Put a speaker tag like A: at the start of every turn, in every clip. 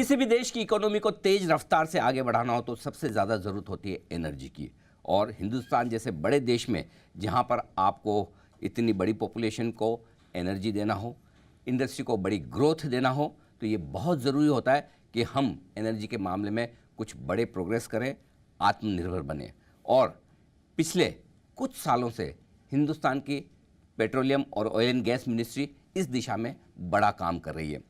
A: किसी भी देश की इकोनॉमी को तेज रफ्तार से आगे बढ़ाना हो तो सबसे ज़्यादा ज़रूरत होती है एनर्जी की। और हिंदुस्तान जैसे बड़े देश में जहाँ पर आपको इतनी बड़ी पॉपुलेशन को एनर्जी देना हो, इंडस्ट्री को बड़ी ग्रोथ देना हो, तो ये बहुत ज़रूरी होता है कि हम एनर्जी के मामले में कुछ बड़े प्रोग्रेस करें, आत्मनिर्भर बने। और पिछले कुछ सालों से हिंदुस्तान की पेट्रोलियम और ऑयल एंड गैस मिनिस्ट्री इस दिशा में बड़ा काम कर रही है।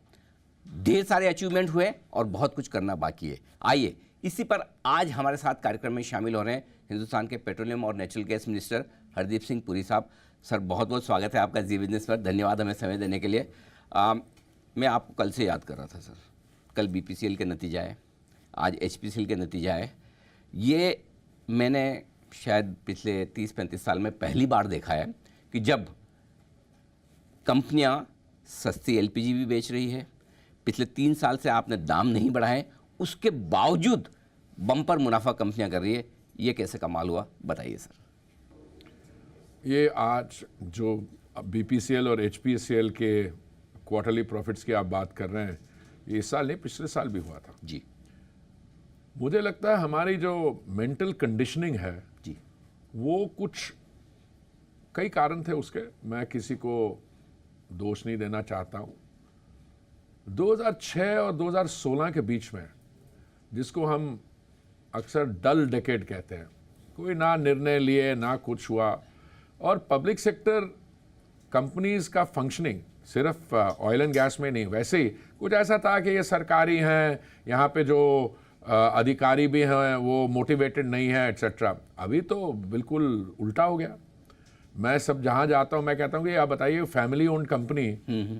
A: ढेर सारे अचीवमेंट हुए और बहुत कुछ करना बाकी है। आइए इसी पर आज हमारे साथ कार्यक्रम में शामिल हो रहे हैं हिंदुस्तान के पेट्रोलियम और natural gas minister Hardeep Singh Puri साहब। सर, बहुत बहुत स्वागत है आपका जी बिजनेस पर। धन्यवाद हमें समय देने के लिए। मैं आपको कल से याद कर रहा था सर। कल BPCL के नतीजे आए, आज HPCL के नतीजे आए। ये मैंने शायद पिछले 30-35 साल में पहली बार देखा है कि जब कंपनियां सस्ती LPG भी बेच रही है, पिछले 3 साल से आपने दाम नहीं बढ़ाए, उसके बावजूद बम्पर मुनाफा कंपनियां कर रही है। ये कैसे कमाल हुआ, बताइए सर।
B: ये आज जो BPCL और HPCL के क्वार्टरली प्रॉफिट्स की आप बात कर रहे हैं, ये इस साल नहीं पिछले साल भी हुआ था
A: जी।
B: मुझे लगता है हमारी जो मेंटल कंडीशनिंग है
A: जी,
B: वो कुछ कई कारण थे उसके, मैं किसी को दोष नहीं देना चाहता हूँ। 2006 और 2016 के बीच में, जिसको हम अक्सर डल डेकेड कहते हैं, कोई ना निर्णय लिए ना कुछ हुआ, और पब्लिक सेक्टर कंपनीज का फंक्शनिंग सिर्फ ऑयल एंड गैस में नहीं, वैसे ही कुछ ऐसा था कि ये सरकारी हैं, यहाँ पे जो अधिकारी भी हैं वो मोटिवेटेड नहीं है एट्सेट्रा। अभी तो बिल्कुल उल्टा हो गया। मैं सब जहाँ जाता हूँ मैं कहता हूँ कि आप बताइए, फैमिली ओन्ड कंपनी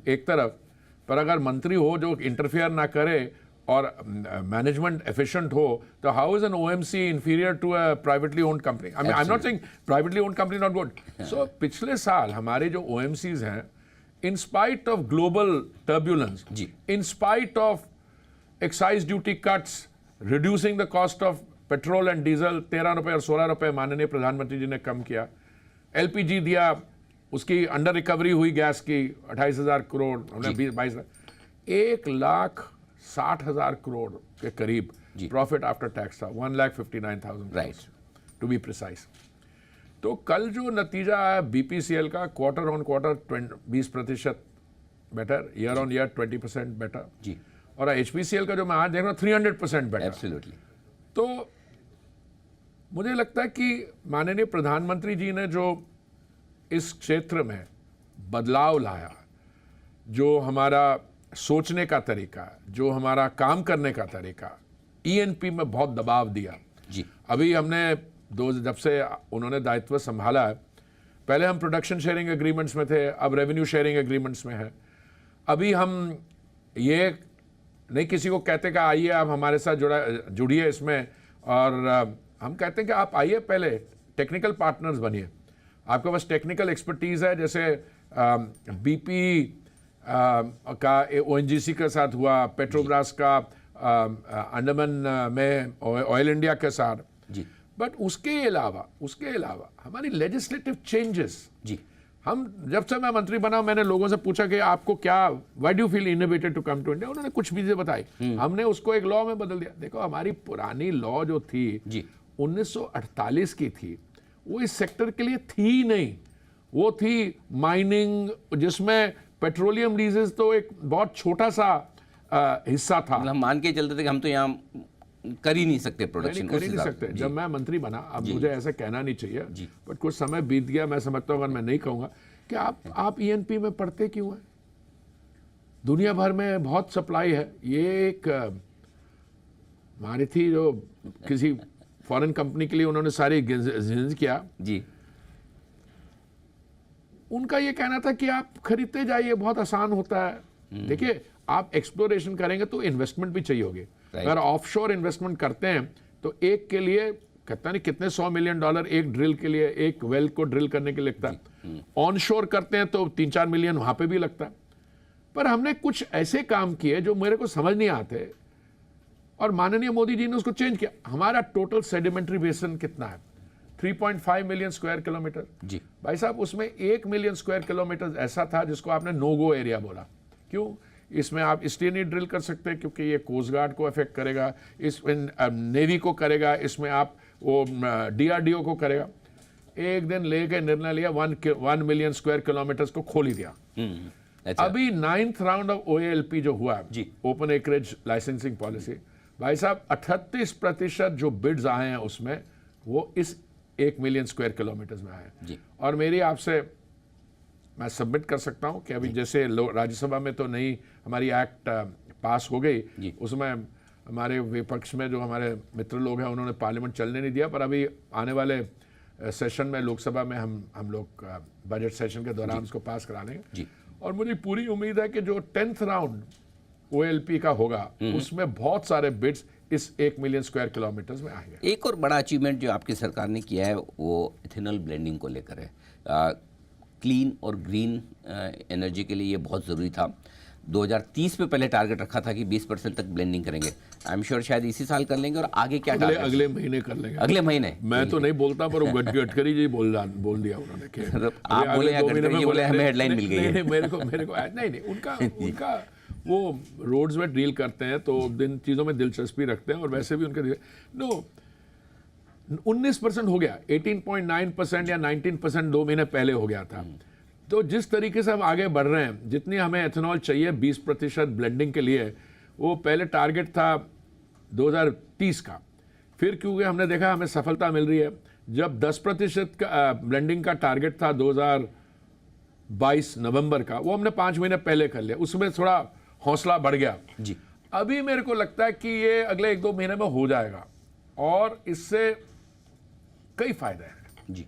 B: एक तरफ, पर अगर मंत्री हो जो इंटरफेयर ना करे और मैनेजमेंट एफिशिएंट हो, तो how is an OMC inferior to a privately owned company? I am not saying privately owned company not good. So पिछले साल हमारे जो OMCs हैं, in spite of global turbulence, in spite of excise duty cuts, reducing the cost of petrol and diesel 13 रुपए और 16 रुपए माननीय प्रधानमंत्री जी ने कम किया, LPG दिया, उसकी अंडर रिकवरी हुई गैस की 28,000 करोड़, हमने 22 1,60,000 करोड़ के करीब प्रॉफिट आफ्टर टैक्स था, 1,59,000
A: राइट
B: टू बी प्रिसाइज। तो कल जो नतीजा आया BPCL का, quarter on quarter 20% better, year on year 20% better
A: जी,
B: और HPCL का जो मैं आज देख रहा हूँ 300% बेटर।
A: एब्सोल्युटली।
B: तो मुझे लगता है कि माननीय प्रधानमंत्री जी ने जो इस क्षेत्र में बदलाव लाया, जो हमारा सोचने का तरीका, जो हमारा काम करने का तरीका, ENP में बहुत दबाव दिया
A: जी।
B: अभी हमने जब से उन्होंने दायित्व संभाला है, पहले हम प्रोडक्शन शेयरिंग एग्रीमेंट्स में थे, अब रेवेन्यू शेयरिंग एग्रीमेंट्स में है। अभी हम ये नहीं किसी को कहते कि आइए आप हमारे साथ जुड़िए इसमें, और हम कहते हैं कि आप आइए, पहले टेक्निकल पार्टनर्स बनिए, आपके पास टेक्निकल एक्सपर्टीज़ है। जैसे BP का ONGC के साथ हुआ, पेट्रोब्रास का अंडमान में ऑयल इंडिया के साथ
A: जी।
B: बट उसके अलावा हमारी लेजिस्लेटिव चेंजेस
A: जी।
B: हम जब से मैं मंत्री बना, मैंने लोगों से पूछा कि आपको क्या, why do you feel innovated to come to India, उन्होंने कुछ चीजें बताई, हमने उसको एक लॉ में बदल दिया। देखो, हमारी पुरानी लॉ जो थी 1948 की थी, वो इस सेक्टर के लिए थी नहीं, वो थी माइनिंग, जिसमें पेट्रोलियम लीजेस तो एक बहुत छोटा सा हिस्सा था।
A: हम मान के चलते थे कि हम तो यहाँ कर ही नहीं सकते प्रोडक्शन,
B: कर ही नहीं सकते। जब मैं मंत्री बना, अब मुझे ऐसा कहना नहीं चाहिए, बट कुछ समय बीत गया, मैं समझता हूँ, अगर मैं नहीं कहूँगा कि आप ENP में पढ़ते क्यों हैं? दुनिया भर में बहुत सप्लाई है। ये एक हमारी थी जो किसी फॉरेन कंपनी के लिए उन्होंने सारी किया
A: जी।
B: उनका ये कहना था कि आप खरीदते जाइए, बहुत आसान होता है। देखिए, आप एक्सप्लोरेशन करेंगे तो इन्वेस्टमेंट भी चाहिए होगी। अगर ऑफशोर इन्वेस्टमेंट करते हैं तो एक के लिए कहता नहीं कितने $100 मिलियन एक ड्रिल के लिए, एक वेल को ड्रिल करने के लिए लगता है। ऑनशोर करते हैं तो 3-4 मिलियन वहां पे भी लगता है। पर हमने कुछ ऐसे काम किए जो मेरे को समझ नहीं आते, और माननीय मोदी जी ने उसको चेंज किया। हमारा टोटल सेडिमेंट्री बेसन कितना है? 3.5 मिलियन स्क्वायर किलोमीटर
A: जी।
B: भाई साहब, उसमें 1 मिलियन स्क्वायर किलोमीटर ऐसा था जिसको आपने नो गो एरिया बोला। क्यों? इसमें आप इसलिए नहीं ड्रिल कर सकते क्योंकि ये कोस्ट गार्ड को अफेक्ट करेगा, इसमें नेवी को करेगा, इसमें आप वो DRDO को करेगा। एक दिन लेके निर्णय लिया 1 मिलियन स्क्वायर किलोमीटर्स को खोल ही दिया।
A: अच्छा।
B: अभी 9th राउंड ऑफ OALP जो हुआ
A: जी।
B: ओपन एकरेज लाइसेंसिंग पॉलिसी, भाई साहब 38% जो बिड्स आए हैं उसमें वो इस 1 मिलियन स्क्वायर किलोमीटर्स में आए हैं।
A: जी।
B: और मेरी आपसे मैं सबमिट कर सकता हूं कि अभी जैसे राज्यसभा में तो नहीं हमारी एक्ट पास हो गई, उसमें हमारे विपक्ष में जो हमारे मित्र लोग हैं उन्होंने पार्लियामेंट चलने नहीं दिया, पर अभी आने वाले सेशन में लोकसभा में हम लोग बजट सेशन के दौरान उसको पास करा लेंगे। और मुझे पूरी उम्मीद है कि जो 10th राउंड OALP का होगा उसमें बहुत सारे बिड्स इस 1 मिलियन स्क्वायर किलोमीटर्स में आएंगे।
A: एक और बड़ा अचीवमेंट जो आपकी सरकार ने किया है वो इथेनॉल ब्लेंडिंग को लेकर है। क्लीन और ग्रीन एनर्जी के लिए ये बहुत ज़रूरी था। 2030 पे पहले टारगेट रखा था कि 20% तक ब्लेंडिंग करेंगे। आई एम श्योर शायद इसी साल कर लेंगे। और आगे क्या टारगेट?
B: अगले महीने कर लेंगे।
A: अगले महीने?
B: मैं तो नहीं बोलता, पर वो गडकरी जी बोल दिया उन्होंने कि
A: आप बोले या गडकरी जी बोले, हमें हेडलाइन मिल गई है।
B: नहीं, मेरे को नहीं उनका वो रोड्स में डील करते हैं तो दिन चीज़ों में दिलचस्पी रखते हैं, और वैसे भी उनके 19% हो गया, 18.9% या 19% 2 महीने पहले हो गया था। तो जिस तरीके से हम आगे बढ़ रहे हैं, जितनी हमें एथेनॉल चाहिए 20% ब्लेंडिंग के लिए, वो पहले टारगेट था 2030 का। फिर क्योंकि हमने देखा हमें सफलता मिल रही है। जब 10% का ब्लेंडिंग का टारगेट था 2022 नवंबर का, वो हमने 5 महीने पहले कर लिया, उसमें थोड़ा हौसला बढ़ गया
A: जी।
B: अभी मेरे को लगता है कि ये अगले 1-2 महीने में हो जाएगा, और इससे कई फायदे हैं।
A: जी।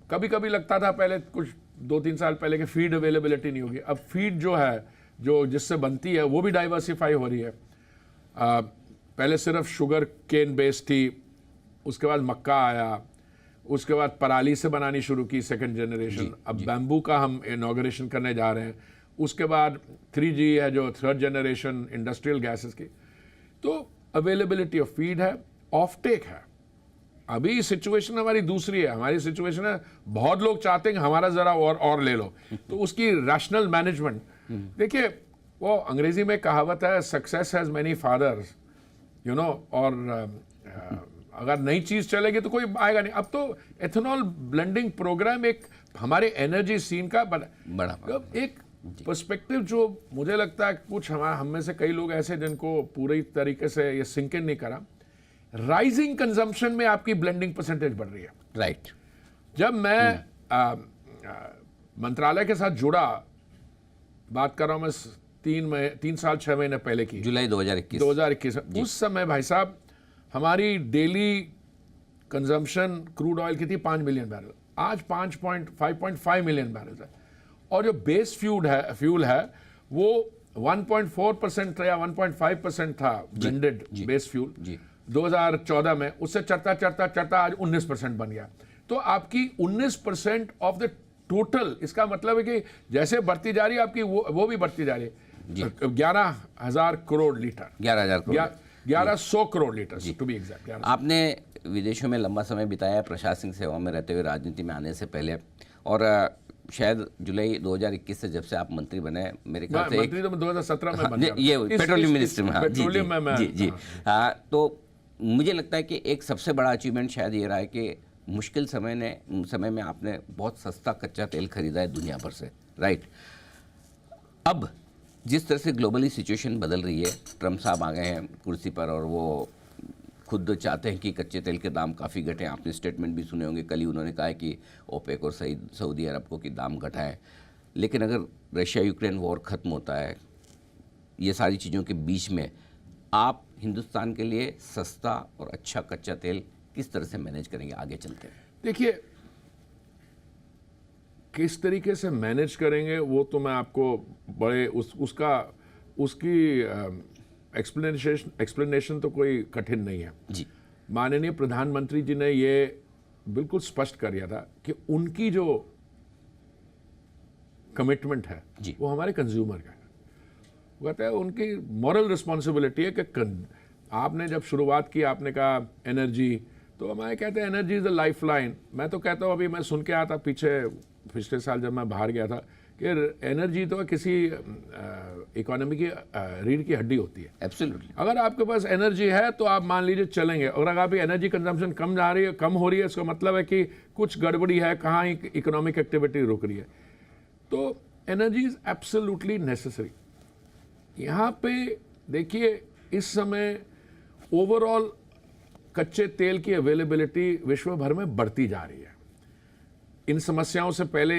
B: कभी कभी लगता था पहले कुछ 2-3 साल पहले कि फीड अवेलेबिलिटी नहीं होगी। अब फीड जो है जो जिससे बनती है वो भी डाइवर्सिफाई हो रही है। पहले सिर्फ शुगर केन बेस्ड थी, उसके बाद मक्का आया, उसके बाद पराली से बनानी शुरू की सेकंड जनरेशन, अब बैम्बू का हम इनॉग्रेशन करने जा रहे हैं, उसके बाद 3G है जो थर्ड जनरेशन इंडस्ट्रियल गैसेस की। तो अवेलेबिलिटी ऑफ फीड है, ऑफ टेक है। अभी सिचुएशन हमारी दूसरी है। हमारी सिचुएशन है बहुत लोग चाहते हैं कि हमारा जरा और ले लो, तो उसकी रैशनल मैनेजमेंट। देखिए वो अंग्रेजी में कहावत है, success has many fathers, you know, और अगर नई चीज चलेगी तो कोई आएगा नहीं। अब तो एथेनॉल ब्लेंडिंग प्रोग्राम एक हमारे एनर्जी सीन का बड़ा एक पर्सपेक्टिव जो मुझे लगता है कुछ हम में से कई लोग ऐसे जिनको पूरी तरीके से ये सिंक इन नहीं करा। राइजिंग कंजम्पशन में आपकी ब्लेंडिंग परसेंटेज बढ़ रही है।
A: राइट।
B: जब मैं मंत्रालय के साथ जुड़ा, बात कर रहा हूं मैं 3 साल 6 महीने पहले की,
A: जुलाई
B: 2021 उस समय भाई साहब हमारी डेली कंजम्पशन क्रूड ऑयल की थी 5 मिलियन बैरल, आज 5.5 मिलियन बैरल है। और जो बेस फ्यूल है वो 1.4% था या 1.5% था ब्लेंडेड बेस फ्यूल 2014 में, उससे चढ़ता आज 19% बन गया। तो आपकी 19% ऑफ द टोटल, इसका मतलब है कि जैसे बढ़ती जा रही है आपकी वो भी बढ़ती जा रही है। 11,000 crore litre, 1100 crore litre to be exact.
A: आपने विदेशों में लंबा समय बिताया प्रशासनिक सेवा में रहते हुए, राजनीति में आने से पहले, और शायद जुलाई 2021 से जब से आप मंत्री बने, मेरे ख्याल से
B: मंत्री तो 2017 में बन गया,
A: ये पेट्रोलियम मिनिस्टर में।
B: पेट्रोलियम में
A: जी। हाँ, तो मुझे लगता है कि एक सबसे बड़ा अचीवमेंट शायद ये रहा है कि मुश्किल समय में आपने बहुत सस्ता कच्चा तेल खरीदा है दुनिया भर से। राइट। अब जिस तरह से ग्लोबली सिचुएशन बदल रही है, ट्रम्प साहब आ गए हैं कुर्सी पर और वो खुद चाहते हैं कि कच्चे तेल के दाम काफ़ी घटें। आपने स्टेटमेंट भी सुने होंगे, कल ही उन्होंने कहा है कि ओपेक और सऊदी अरब को कि दाम घटाएं। लेकिन अगर रशिया यूक्रेन वॉर ख़त्म होता है, ये सारी चीज़ों के बीच में आप हिंदुस्तान के लिए सस्ता और अच्छा कच्चा तेल किस तरह से मैनेज करेंगे आगे चलते हैं?
B: देखिए, किस तरीके से मैनेज करेंगे वो तो मैं आपको बड़े उसकी एक्सप्लेनेशन तो कोई कठिन नहीं है
A: जी।
B: माननीय प्रधानमंत्री जी ने ये बिल्कुल स्पष्ट कर दिया था कि उनकी जो कमिटमेंट है वो हमारे कंज्यूमर का है। वो कहते हैं उनकी मॉरल रिस्पॉन्सिबिलिटी है कि आपने जब शुरुआत की आपने कहा एनर्जी, तो हमारे कहते हैं energy is the life line. मैं तो कहता हूँ, अभी मैं सुन के आया था पिछले साल जब मैं बाहर गया था कि एनर्जी तो किसी इकोनॉमी की रीढ़ की हड्डी होती है।
A: एब्सोल्युटली।
B: अगर आपके पास एनर्जी है तो आप मान लीजिए चलेंगे, और अगर आपकी एनर्जी कंजम्पशन कम हो रही है, इसका मतलब है कि कुछ गड़बड़ी है, कहाँ इकोनॉमिक एक्टिविटी रुक रही है। तो एनर्जी इज एब्सोल्युटली नेसेसरी। यहाँ पे देखिए इस समय ओवरऑल कच्चे तेल की अवेलेबिलिटी विश्व भर में बढ़ती जा रही है। इन समस्याओं से पहले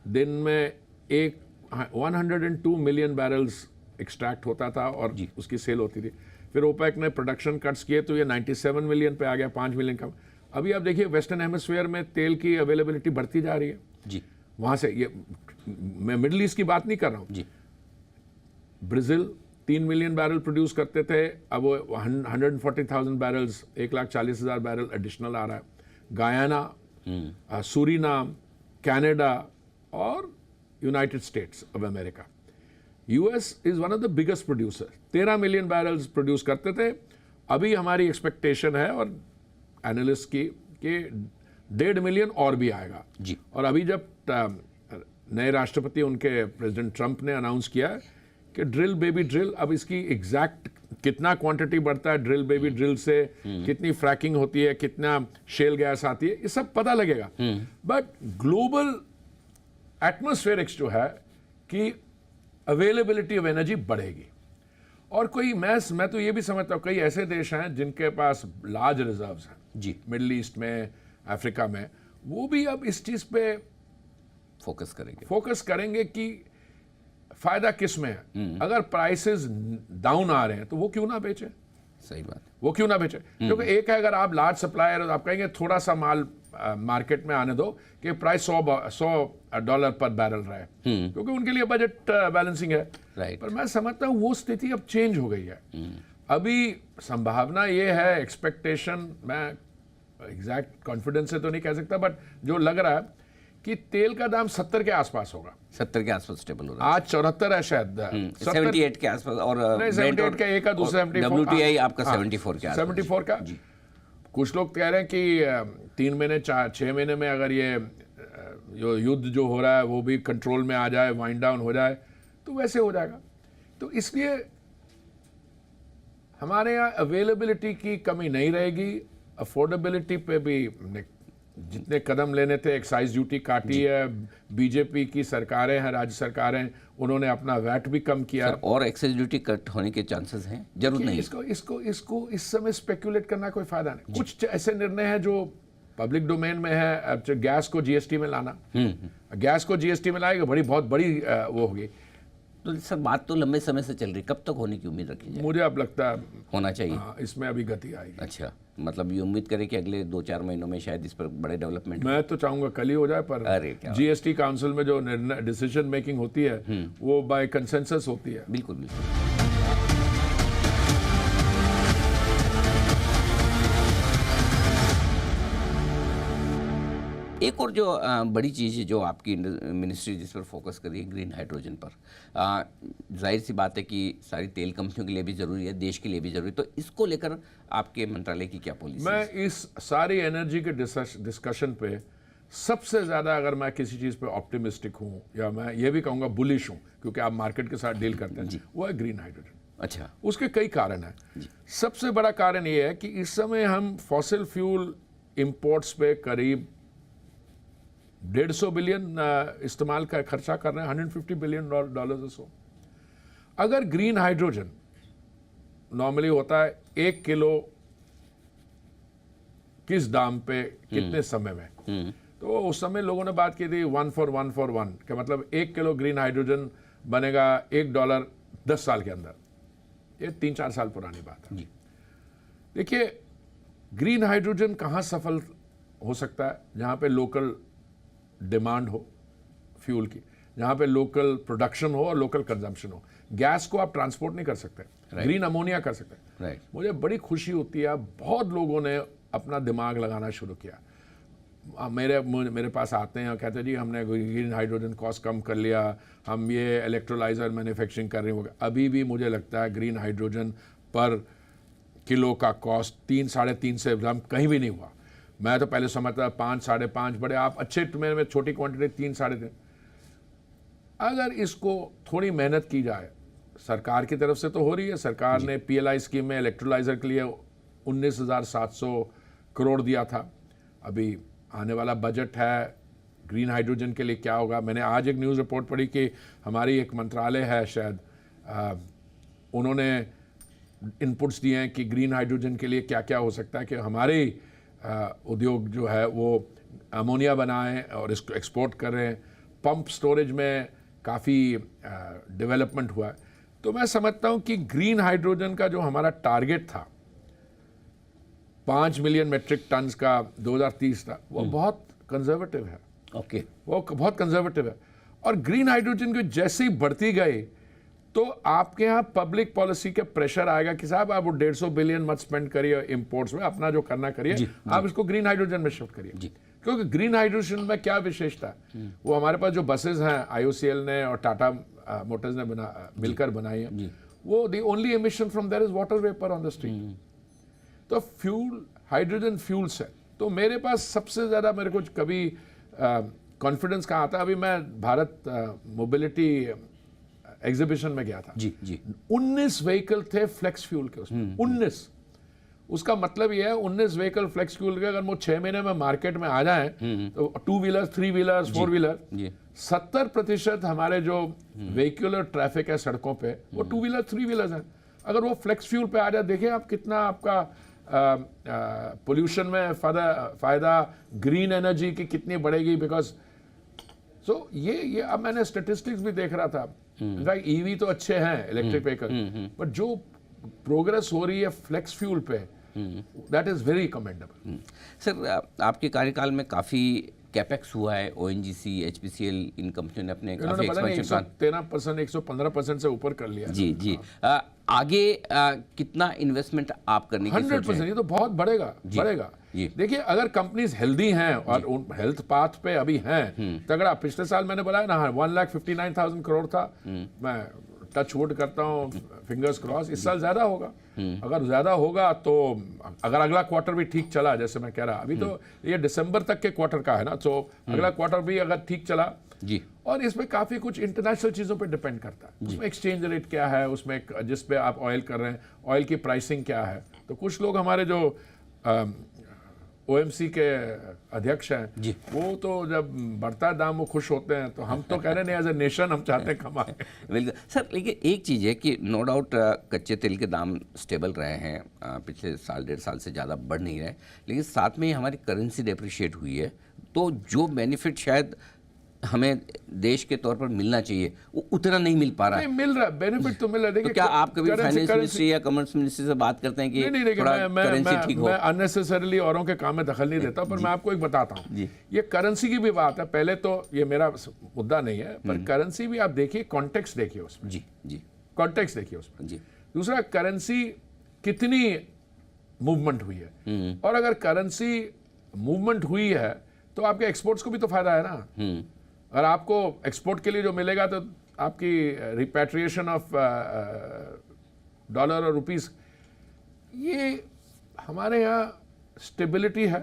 B: दिन में 102 मिलियन बैरल्स एक्सट्रैक्ट होता था और उसकी सेल होती थी। फिर ओपेक ने प्रोडक्शन कट्स किए तो ये 97 मिलियन पे आ गया, 5 मिलियन कम। अभी आप देखिए वेस्टर्न हेमिस्फीयर में तेल की अवेलेबिलिटी बढ़ती जा रही है
A: जी।
B: वहाँ से, ये मैं मिडिल ईस्ट की बात नहीं कर रहा हूँ
A: जी।
B: ब्राज़ील 3 मिलियन बैरल प्रोड्यूस करते थे, अब वो 140,000 बैरल्स, 1,40,000 बैरल एडिशनल आ रहा है। गायाना, सूरीनाम, कनाडा और United states of America. US is one of the biggest producer, 13 million barrels produce करते थे। अभी हमारी एक्सपेक्टेशन है और एनालिस्ट की कि 1.5 मिलियन और भी आएगा
A: जी।
B: और अभी जब नए राष्ट्रपति उनके प्रेसिडेंट ट्रंप ने अनाउंस किया है कि ड्रिल बेबी ड्रिल, अब इसकी एग्जैक्ट कितना क्वांटिटी बढ़ता है ड्रिल बेबी ड्रिल से, कितनी फ्रैकिंग होती है, कितना शेल गैस आती है, ये सब पता लगेगा। बट ग्लोबल एटमॉस्फेरिक्स जो है कि अवेलेबिलिटी ऑफ एनर्जी बढ़ेगी। और कोई मैं तो ये भी समझता हूँ कई ऐसे देश हैं जिनके पास लार्ज रिजर्व्स हैं
A: जी।
B: मिडिल ईस्ट में, अफ्रीका में, वो भी अब इस चीज़ पे फोकस करेंगे कि फायदा किस में है। अगर प्राइसेस डाउन आ रहे हैं तो वो क्यों ना बेचे।
A: सही बात।
B: वो क्यों ना बेचे, क्योंकि एक है अगर आप लार्ज सप्लायर हो, आप कहेंगे थोड़ा सा माल मार्केट में आने दो कि प्राइस $100 पर बैरल रहे, क्योंकि उनके लिए बजट बैलेंसिंग है।
A: राइट।
B: पर मैं समझता हूँ वो स्थिति अब चेंज हो गई है। अभी संभावना ये है, एक्सपेक्टेशन, मैं एग्जैक्ट कॉन्फिडेंस से तो नहीं कह सकता, बट जो लग रहा है कि तेल का दाम 70 के आसपास होगा।
A: 70 के आसपास स्टेबल हो रहा है।
B: आज 74 है शायद,
A: 78 के आसपास, और
B: 78 का एक, दूसरा 74,
A: WTI आपका 74 के आसपास।
B: 74 का। कुछ लोग कह रहे हैं कि 3 महीने 6 महीने में अगर ये युद्ध जो हो रहा है वो भी कंट्रोल में आ जाए, वाइंड डाउन हो जाए, तो वैसे हो जाएगा। तो इसलिए हमारे यहाँ अवेलेबिलिटी की कमी नहीं रहेगी। अफोर्डेबिलिटी पे भी जितने कदम लेने थे, एक्साइज ड्यूटी काटी है, बीजेपी की सरकारें हैं, राज्य सरकारें, उन्होंने अपना वैट भी कम किया।
A: और एक्साइज ड्यूटी कट होने के चांसेस हैं, जरूर नहीं।
B: इसको इस समय स्पेकुलेट करना कोई फायदा नहीं। कुछ ऐसे निर्णय हैं जो पब्लिक डोमेन में है। अब गैस को जीएसटी में लाना, गैस को जीएसटी में लाएगा, बहुत बड़ी वो होगी।
A: तो सर बात तो लंबे समय से चल रही, कब तक होने की उम्मीद रखी जाए?
B: मुझे अब लगता है
A: होना चाहिए।
B: इसमें अभी गति आएगी।
A: अच्छा, मतलब ये उम्मीद करें कि अगले 2-4 महीनों में शायद इस पर बड़े डेवलपमेंट।
B: मैं तो चाहूंगा कल ही हो जाए, पर जीएसटी काउंसिल में जो डिसीजन मेकिंग होती है वो बाय कंसेंसस होती है।
A: बिल्कुल बिल्कुल। एक और जो बड़ी चीज़ है जो आपकी मिनिस्ट्री जिस पर फोकस कर रही है, ग्रीन हाइड्रोजन पर, जाहिर सी बात है कि सारी तेल कंपनियों के लिए भी ज़रूरी है, देश के लिए भी ज़रूरी है। तो इसको लेकर आपके मंत्रालय की क्या पॉलिसी?
B: मैं इस सारी एनर्जी के डिस्कशन पे सबसे ज़्यादा, अगर मैं किसी चीज़ पे ऑप्टिमिस्टिक हूँ या मैं ये भी कहूँगा बुलिश हूँ, क्योंकि आप मार्केट के साथ डील करते हैं, वो है ग्रीन हाइड्रोजन।
A: अच्छा।
B: उसके कई कारण हैं। सबसे बड़ा कारण ये है कि इस समय हम फॉसिल फ्यूल इंपोर्ट्स पे करीब $150 बिलियन इस्तेमाल का खर्चा कर रहे हैं, $150 बिलियन or so। अगर ग्रीन हाइड्रोजन नॉर्मली होता है 1 किलो किस दाम पे कितने समय में, तो उस समय लोगों ने बात की थी 1 for 1 for 1 का मतलब 1 किलो ग्रीन हाइड्रोजन बनेगा $1 10 साल के अंदर। ये 3-4 साल पुरानी बात है। देखिए ग्रीन हाइड्रोजन कहाँ सफल हो सकता है? जहाँ पे लोकल डिमांड हो फ्यूल की, जहाँ पे लोकल प्रोडक्शन हो और लोकल कंजम्पशन हो। गैस को आप ट्रांसपोर्ट नहीं कर सकते, ग्रीन अमोनिया कर सकते हैं। मुझे बड़ी खुशी होती है, बहुत लोगों ने अपना दिमाग लगाना शुरू किया। मेरे पास आते हैं और कहते हैं जी हमने ग्रीन हाइड्रोजन कॉस्ट कम कर लिया, हम ये इलेक्ट्रोलाइजर मैन्युफैक्चरिंग कर रहे हैं। अभी भी मुझे लगता है ग्रीन हाइड्रोजन पर किलो का कॉस्ट 3-3.5 से कम कहीं भी नहीं हुआ। मैं तो पहले समझता 5-5.5 बड़े, आप अच्छे में छोटी क्वांटिटी 3-3.5। अगर इसको थोड़ी मेहनत की जाए, सरकार की तरफ से तो हो रही है, सरकार ने PLI स्कीम में इलेक्ट्रोलाइजर के लिए 19,700 करोड़ दिया था। अभी आने वाला बजट है ग्रीन हाइड्रोजन के लिए क्या होगा। मैंने आज एक न्यूज़ रिपोर्ट पढ़ी कि हमारी एक मंत्रालय है शायद, उन्होंने इनपुट्स दिए हैं कि ग्रीन हाइड्रोजन के लिए क्या क्या हो सकता है, कि हमारे उद्योग जो है वो अमोनिया बनाएं और इसको एक्सपोर्ट कर रहे हैं। पंप स्टोरेज में काफ़ी डेवलपमेंट हुआ है। तो मैं समझता हूं कि ग्रीन हाइड्रोजन का जो हमारा टारगेट था 5 मिलियन मेट्रिक टन्स का 2030 था, वो बहुत कंजर्वेटिव है।
A: ओके,
B: वो बहुत कंजर्वेटिव है। और ग्रीन हाइड्रोजन की जैसे ही बढ़ती गई तो आपके यहाँ पब्लिक पॉलिसी के प्रेशर आएगा कि साहब आप वो 150 बिलियन मत स्पेंड करिए इंपोर्ट्स में, अपना जो करना करिए, आप इसको ग्रीन हाइड्रोजन में शिफ्ट करिए। क्योंकि ग्रीन हाइड्रोजन में क्या विशेषता है, वो हमारे पास जो बसेस हैं IOCL ने और टाटा मोटर्स ने मिलकर बनाई है, वो the only emission from there is water vapour on the street. तो फ्यूल हाइड्रोजन फ्यूल से तो मेरे पास सबसे ज़्यादा मेरे को कभी कॉन्फिडेंस कहाँ आता है। अभी मैं भारत मोबिलिटी एग्जीबिशन में गया था,
A: जी जी,
B: 19 व्हीकल थे फ्लेक्स फ्यूल के उसमें, 19। उसका मतलब यह है 19 व्हीकल फ्लेक्स फ्यूल के अगर वो 6 महीने में मार्केट में आ जाएं तो 2 व्हीलर 3 व्हीलर 4 व्हीलर 70% हमारे जो व्हीकुलर ट्रैफिक है सड़कों पे वो 2 व्हीलर 3 व्हीलर हैं। अगर वो फ्लेक्स फ्यूल पे आ जाए, देखिए आप कितना आपका पोल्यूशन में फायदा ग्रीन एनर्जी की कितनी बढ़ेगी। बिकॉज ये अब मैंने स्टेटिस्टिक्स भी देख रहा था, इनफैक्ट EV तो अच्छे हैं इलेक्ट्रिक व्हीकल, बट जो प्रोग्रेस हो रही है फ्लेक्स फ्यूल पे, that is very commendable.
A: Sir, आपके कार्यकाल में काफ़ी कैपेक्स हुआ है, ONGC, HPCL, इन कंपनियों ने अपने काफ़ी एक्सपेंशन
B: 113%, 115% से ऊपर कर लिया।
A: जी जी, आगे कितना इन्वेस्टमेंट आप करने की सोच रहे हैं?
B: 100%, ये तो बहुत बढ़ेगा। देखिए अगर कंपनीज हेल्दी हैं और हेल्थ पाथ पे अभी हैं तगड़ा, पिछले साल मैंने बोला ना 1,59,000 करोड़ था, मैं टच वुड करता हूँ, फिंगर्स क्रॉस, इस साल ज्यादा होगा। अगर ज्यादा होगा तो अगर अगला क्वार्टर भी ठीक चला, जैसे मैं कह रहा अभी तो ये दिसंबर तक के क्वार्टर का है ना, तो अगला क्वार्टर भी अगर ठीक चला
A: जी, और
B: इसमें काफी कुछ इंटरनेशनल चीजों पे डिपेंड करता है, उसमें एक्सचेंज रेट क्या है, उसमें जिस पे आप ऑयल कर रहे हैं ऑयल की प्राइसिंग क्या है। तो कुछ लोग हमारे जो OMC के अध्यक्ष हैं वो तो जब बढ़ता है दाम वो खुश होते हैं, तो हम तो कह रहे नहीं, एज ए नेशन हम चाहते हैं कमाएं।
A: बिल्कुल सर, लेकिन एक चीज़ है कि नो डाउट कच्चे तेल के दाम स्टेबल रहे हैं, पिछले साल 1.5 साल से ज़्यादा बढ़ नहीं रहे, लेकिन साथ में ही हमारी करेंसी डेप्रिशिएट हुई है, तो जो बेनिफिट शायद हमें देश के तौर पर मिलना चाहिए वो उतना नहीं मिल पा रहा है।
B: नहीं मिल रहा, बेनिफिट तो मिल रहा है।
A: तो क्या आप कभी फाइनेंस मिनिस्ट्री या कॉमर्स मिनिस्ट्री से बात करते हैं कि थोड़ा करेंसी ठीक हो?
B: मैं अननेसेसरली औरों के काम में दखल नहीं देता, पर मैं आपको एक बताता हूँ, ये करेंसी की भी बात है। पहले तो ये मेरा मुद्दा नहीं है, पर करेंसी भी आप देखिए, कॉन्टेक्स्ट देखिए उसमें,
A: जी जी,
B: कॉन्टेक्स्ट देखिए उसमें जी। दूसरा, करेंसी कितनी मूवमेंट हुई है, और अगर करेंसी मूवमेंट हुई है तो आपके एक्सपोर्ट्स को भी तो फायदा है ना। अगर आपको एक्सपोर्ट के लिए जो मिलेगा तो आपकी रिपैट्रिएशन ऑफ डॉलर और रुपीस, ये हमारे यहाँ स्टेबिलिटी है।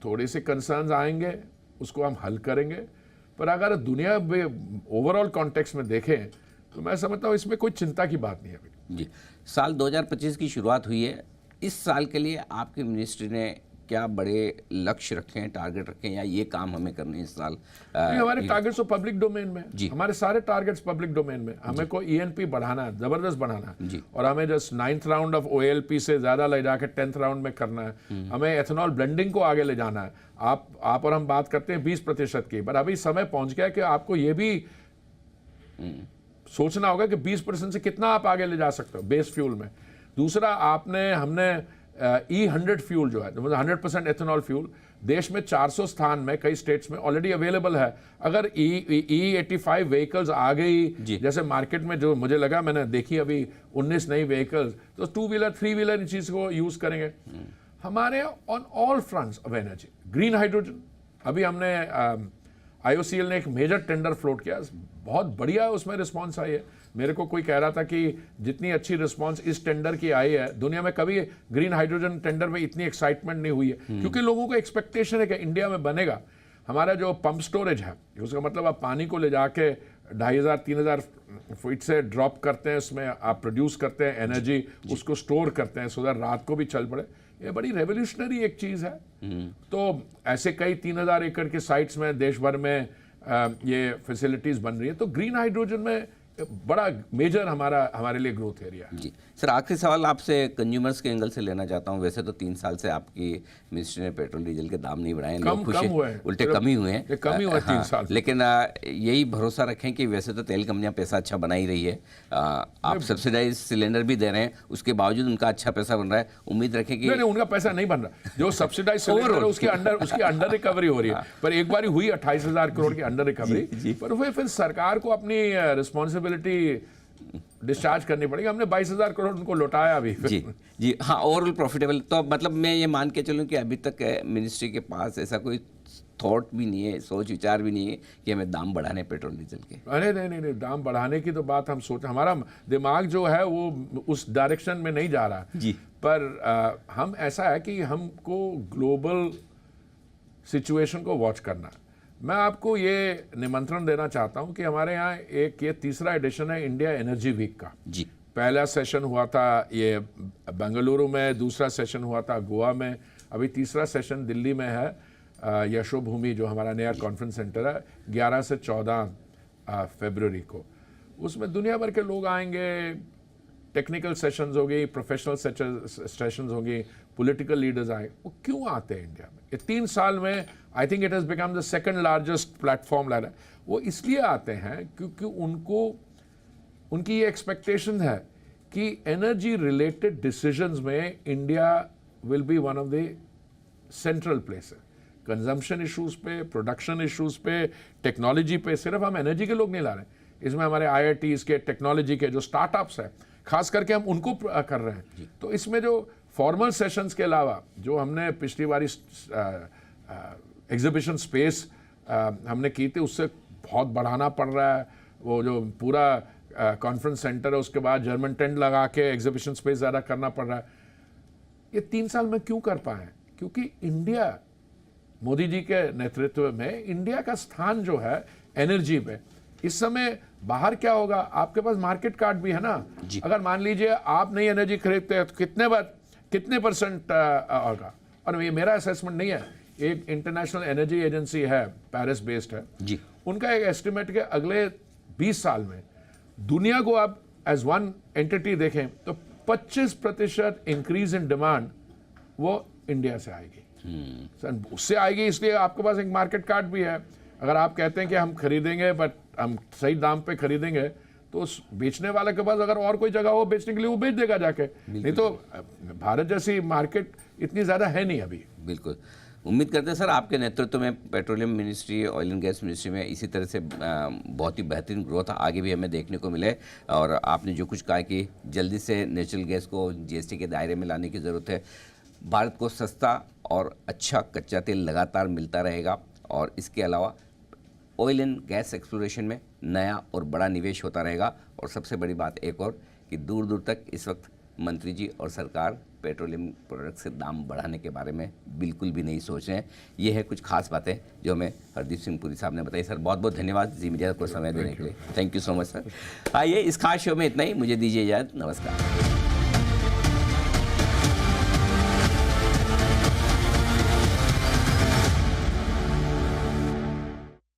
B: थोड़े से कंसर्न्स आएंगे, उसको हम हल करेंगे, पर अगर दुनिया में ओवरऑल कॉन्टेक्स्ट में देखें तो मैं समझता हूँ इसमें कोई चिंता की बात नहीं है अभी।
A: जी, साल 2025 की शुरुआत हुई है, इस साल के लिए आपके मिनिस्ट्री ने क्या बड़े लक्ष्य रखे हैं, टारगेट रखे हैं, या ये काम हमें करने हैं इस साल?
B: हमारे टारगेट्स तो पब्लिक डोमेन में, हमारे सारे टारगेट्स पब्लिक डोमेन में। हमें को ENP बढ़ाना है, जबरदस्त बढ़ाना है, और हमें just 9th round of OALP से ज्यादा ले जाकर 10th राउंड में करना है। हमें एथेनॉल ब्लेंडिंग को आगे ले जाना है। आप और हम बात करते हैं 20% की, पर अभी समय पहुंच गया कि आपको ये भी सोचना होगा कि 20% से कितना आप आगे ले जा सकते हो बेस फ्यूल में। दूसरा, हमने E100 फ्यूल जो है, मतलब 100% एथेनॉल फ्यूल, देश में 400 स्थान में कई स्टेट्स में ऑलरेडी अवेलेबल है। अगर E85 व्हीकल्स आ गई, जैसे मार्केट में जो मुझे लगा, मैंने देखी अभी 19 नई व्हीकल्स, तो 2 व्हीलर 3 व्हीलर इन चीज को यूज करेंगे। हमारे on all fronts of energy, green hydrogen, अभी हमने IOCL ने एक मेजर टेंडर फ्लोट किया, बहुत बढ़िया उसमें रिस्पॉन्स आई है। मेरे को कोई कह रहा था कि जितनी अच्छी रिस्पांस इस टेंडर की आई है, दुनिया में कभी ग्रीन हाइड्रोजन टेंडर में इतनी एक्साइटमेंट नहीं हुई है, क्योंकि लोगों को एक्सपेक्टेशन है कि इंडिया में बनेगा। हमारा जो पंप स्टोरेज है, उसका मतलब आप पानी को ले जाके 2,500 3,000 फीट से ड्रॉप करते हैं, उसमें आप प्रोड्यूस करते हैं एनर्जी, उसको स्टोर करते हैं सो दैट रात को भी चल पड़े। ये बड़ी रेवोल्यूशनरी एक चीज़ है। तो ऐसे कई 3,000 एकड़ के साइट्स में देश भर में ये फैसिलिटीज़ बन रही है। तो ग्रीन हाइड्रोजन में बड़ा मेजर हमारे लिए ग्रोथ एरिया है।
A: जी सर, आखिरी सवाल आपसे कंज्यूमर्स के एंगल से लेना चाहता हूँ। वैसे तो 3 साल से आपकी मिनिस्ट्री ने पेट्रोल डीजल के दाम नहीं बढ़ाए, लोग खुश हैं, उल्टे कम ही हुए हैं।
B: कम ही हुआ 3 साल।
A: लेकिन यही भरोसा रखें कि वैसे तो तेल कंपनियां पैसा अच्छा बना ही रही है, आप सब्सिडाइज सिलेंडर भी दे रहे हैं, उसके बावजूद उनका अच्छा पैसा बन रहा है। उम्मीद रखें कि
B: नहीं, उनका पैसा नहीं बन रहा। जो सब्सिडाइज सिलेंडर है उसके अंडर रिकवरी हो रही है। पर एक बार हुई 28,000 करोड़ की अंडर रिकवरी, पर फिर सरकार को अपनी रिस्पॉन्सिबिलिटी डिस्चार्ज करनी पड़ेगी। हमने 22,000 करोड़ उनको लौटाया अभी।
A: जी हाँ, ओवरऑल प्रॉफिटेबल। तो मतलब मैं ये मान के चलूँ कि अभी तक मिनिस्ट्री के पास ऐसा कोई थॉट भी नहीं है, सोच विचार भी नहीं है कि हमें दाम बढ़ाने पेट्रोल डीजल के।
B: अरे नहीं, दाम बढ़ाने की तो बात हम सोच, हमारा दिमाग जो है वो उस डायरेक्शन में नहीं जा रहा
A: जी।
B: पर हम ऐसा है कि हमको ग्लोबल सिचुएशन को वॉच करना। मैं आपको ये निमंत्रण देना चाहता हूं कि हमारे यहाँ ये 3रा एडिशन है इंडिया एनर्जी वीक का।
A: जी।
B: पहला सेशन हुआ था ये बेंगलुरु में, दूसरा सेशन हुआ था गोवा में, अभी 3रा सेशन दिल्ली में है, यशोभूमि जो हमारा नया कॉन्फ्रेंस सेंटर है, 11 से 14 फरवरी को। उसमें दुनिया भर के लोग आएंगे, टेक्निकल सेशंस होगी, प्रोफेशनल सेशंस होंगी, पॉलिटिकल लीडर्स आए। वो क्यों आते हैं इंडिया में? ये 3 साल में I think it has become the second largest platform लग रहा है। वो इसलिए आते हैं क्योंकि उनकी ये एक्सपेक्टेशन है कि एनर्जी रिलेटेड डिसीजंस में India will be one of the central place है। कंजम्पशन इश्यूज पे, प्रोडक्शन इश्यूज पे, टेक्नोलॉजी पे। सिर्फ हम एनर्जी के लोग नहीं ला रहे हैं, इसमें हमारे IITs के, टेक्नोलॉजी के जो स्टार्टअप्स हैं, खास करके हम उनको कर रहे हैं। तो इसमें जो फॉर्मल सेशंस के अलावा जो हमने पिछली बारी एग्जीबिशन स्पेस हमने की थी, उससे बहुत बढ़ाना पड़ रहा है। वो जो पूरा कॉन्फ्रेंस सेंटर है, उसके बाद जर्मन टेंट लगा के एग्जीबिशन स्पेस ज़्यादा करना पड़ रहा है। ये 3 साल में क्यों कर पाए? क्योंकि इंडिया, मोदी जी के नेतृत्व में इंडिया का स्थान जो है एनर्जी पे, इस समय बाहर क्या होगा, आपके पास मार्केट कार्ड भी है ना। अगर मान लीजिए आप नई एनर्जी खरीदते हैं तो कितने % होगा? और ये मेरा असेसमेंट नहीं है, एक इंटरनेशनल एनर्जी एजेंसी है, पेरिस बेस्ड है
A: जी।
B: उनका एक एस्टिमेट के अगले 20 साल में दुनिया को आप एज वन एंटिटी देखें तो 25% इंक्रीज इन डिमांड वो इंडिया से आएगी। उससे आएगी, इसलिए आपके पास एक मार्केट कार्ड भी है। अगर आप कहते हैं कि हम खरीदेंगे बट हम सही दाम पे खरीदेंगे, तो उस बेचने वाले के पास अगर और कोई जगह हो बेचने के लिए, वो बेच देगा जाके। नहीं तो भारत जैसी मार्केट इतनी ज़्यादा है नहीं अभी।
A: बिल्कुल। उम्मीद करते हैं सर आपके नेतृत्व में petroleum ministry, oil and gas ministry में इसी तरह से बहुत ही बेहतरीन ग्रोथ आगे भी हमें देखने को मिले। और आपने जो कुछ कहा कि जल्दी से नेचुरल गैस को GST के दायरे में लाने की ज़रूरत है। भारत को सस्ता और अच्छा कच्चा तेल लगातार मिलता रहेगा, और इसके अलावा ऑयल एंड गैस एक्सप्लोरेशन में नया और बड़ा निवेश होता रहेगा। और सबसे बड़ी बात एक और कि दूर दूर तक इस वक्त मंत्री जी और सरकार पेट्रोलियम प्रोडक्ट्स के दाम बढ़ाने के बारे में बिल्कुल भी नहीं सोच रहे हैं। ये है कुछ खास बातें जो हमें हरदीप सिंह पुरी साहब ने बताई। सर बहुत बहुत धन्यवाद जी मीडिया को समय देने के लिए। Thank you so much sir. आइए, इस खास शो में इतना ही, मुझे दीजिए इजाज़त। नमस्कार।